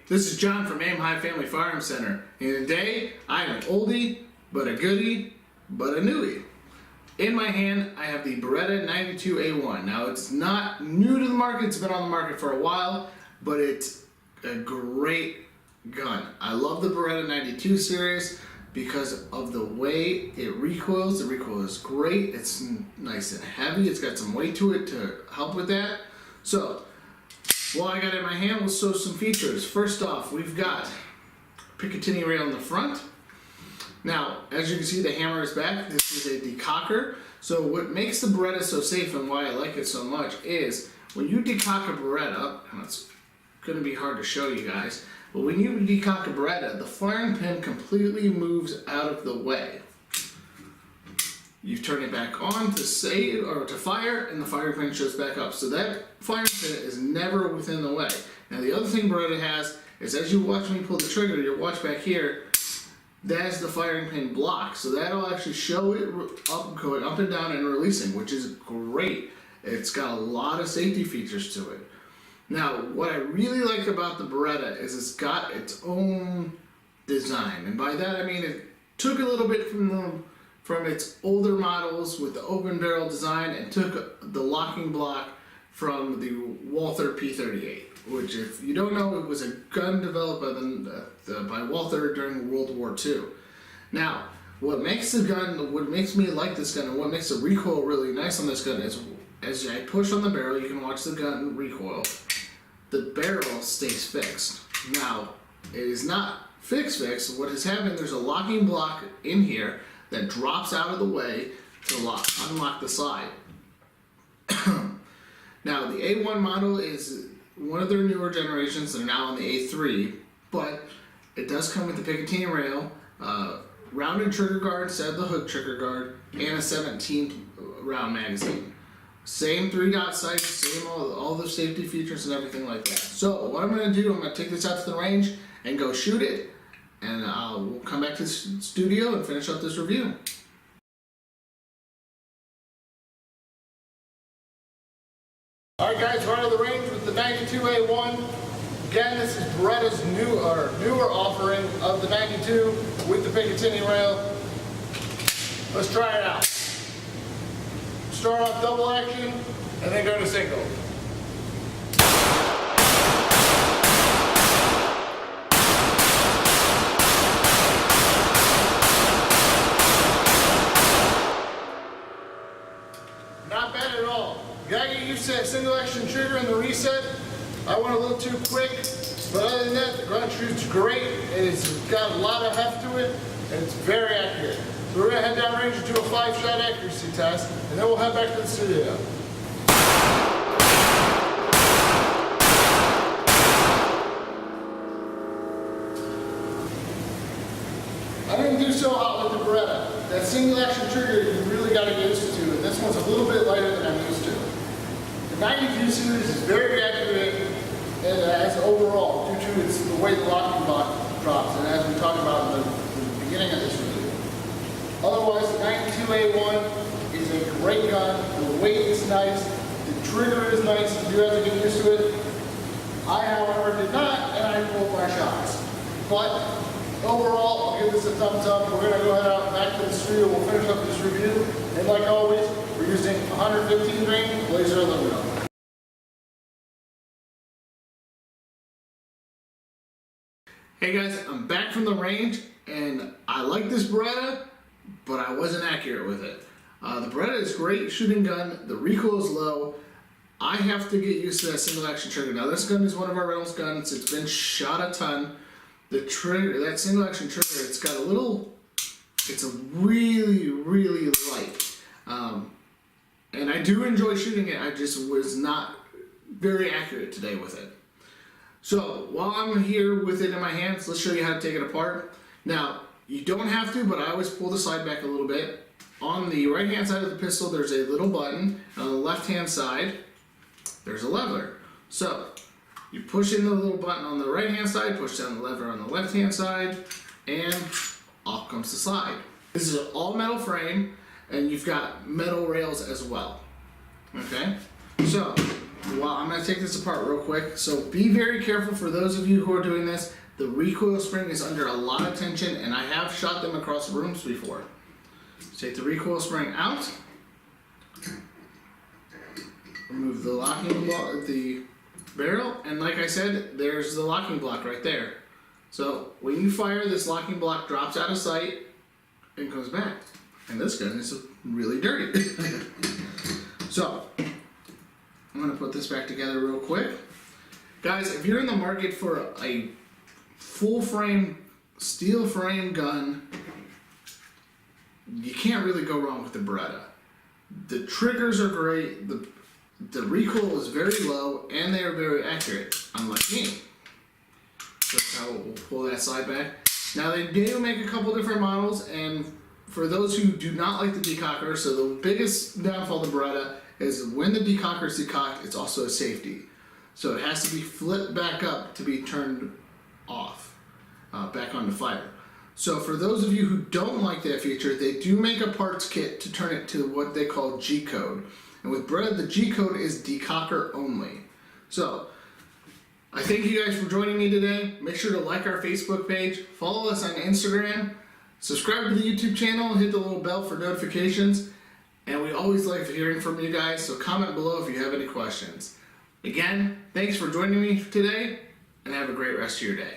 This is John from Aim High Family Firearm Center, and today I am an oldie, but a goodie, but a newie. In my hand, I have the Beretta 92A1. Now, it's not new to the market, it's been on the market for a while, but it's a great gun. I love the Beretta 92 series because of the way it recoils. The recoil is great, it's nice and heavy, it's got some weight to it to help with that. So, what I got in my hand will show some features. First off, we've got Picatinny rail in the front. Now, as you can see, the hammer is back. This is a decocker. So what makes the Beretta so safe and why I like it so much is when you decock a Beretta, and it's going to be hard to show you guys, but when you decock a Beretta, the firing pin completely moves out of the way. You turn it back on to save or to fire, and the firing pin shows back up. So that firing pin is never within the way. Now the other thing Beretta has is as you watch me pull the trigger, you'll watch back here, that's the firing pin block. So that'll actually show it up, going up and down and releasing, which is great. It's got a lot of safety features to it. Now, what I really like about the Beretta is it's got its own design. And by that I mean it took a little bit from its older models with the open barrel design and took the locking block from the Walther P38, which, if you don't know, it was a gun developed by Walther during World War II. Now, what makes me like this gun and what makes the recoil really nice on this gun is as I push on the barrel, you can watch the gun recoil. The barrel stays fixed. Now, it is not fixed. What has happened, there's a locking block in here that drops out of the way to unlock the slide. Now, the A1 model is one of their newer generations. They're now on the A3, but it does come with the Picatinny rail, rounded trigger guard instead of the hook trigger guard, and a 17 round magazine. Same 3-dot sights, same all the safety features and everything like that. So what I'm going to do, I'm going to take this out to the range and go shoot it, and we'll come back to the studio and finish up this review. Alright guys, we're out of the range with the 92A1. Again, this is Beretta's newer offering of the 92 with the Picatinny rail. Let's try it out. Start off double action and then go to single. Not bad at all. You gotta get used to that single action trigger and the reset. I went a little too quick, but other than that, the gun shoots great. It's got a lot of heft to it, and it's very accurate. So we're gonna head down range and do a 5-shot accuracy test, and then we'll head back to the studio. I didn't do so hot with the Beretta. That single action trigger you really got to get used to, and this one's a little bit lighter than I'm used to. The 92 series is very accurate as overall due to the way the locking block drops, and as we talked about in the beginning of this review. Otherwise, the 92A1 is a great gun. The weight is nice. The trigger is nice. You do have to get used to it. I, however, did not, and I rolled my shots. But overall, I'll give this a thumbs up. We're going to go ahead out back to the studio. We'll finish up this review. And like always, we're using 115 grain laser aluminum. Hey guys, I'm back from the range, and I like this Beretta, but I wasn't accurate with it. The Beretta is a great shooting gun. The recoil is low. I have to get used to that single action trigger. Now this gun is one of our Reynolds guns. It's been shot a ton. The trigger, that single action trigger, it's got a little, it's a really, really light. And I do enjoy shooting it. I just was not very accurate today with it. So while I'm here with it in my hands, let's show you how to take it apart. Now, you don't have to, but I always pull the slide back a little bit. On the right hand side of the pistol, there's a little button. And on the left hand side, there's a lever. So you push in the little button on the right hand side, push down the lever on the left hand side, and off comes the slide. This is an all metal frame, and you've got metal rails as well. Okay? So well, I'm going to take this apart real quick. So be very careful for those of you who are doing this. The recoil spring is under a lot of tension, and I have shot them across rooms before. Take the recoil spring out. Remove the locking block, the barrel, and like I said, there's the locking block right there. So when you fire, this locking block drops out of sight and comes back. And this gun is really dirty. So I'm gonna put this back together real quick. Guys, if you're in the market for a full frame, steel frame gun, you can't really go wrong with the Beretta. The triggers are great, the recoil is very low, and they are very accurate, unlike me. That's how we'll pull that side back. Now they do make a couple different models, and for those who do not like the decocker, so the biggest downfall of the Beretta is when the decocker is decocked, it's also a safety. So it has to be flipped back up to be turned off, back onto fire. So for those of you who don't like that feature, they do make a parts kit to turn it to what they call G-code. And with Beretta, the G-code is decocker only. So I thank you guys for joining me today. Make sure to like our Facebook page, follow us on Instagram, subscribe to the YouTube channel, hit the little bell for notifications, and we always like hearing from you guys, so comment below if you have any questions. Again, thanks for joining me today, and have a great rest of your day.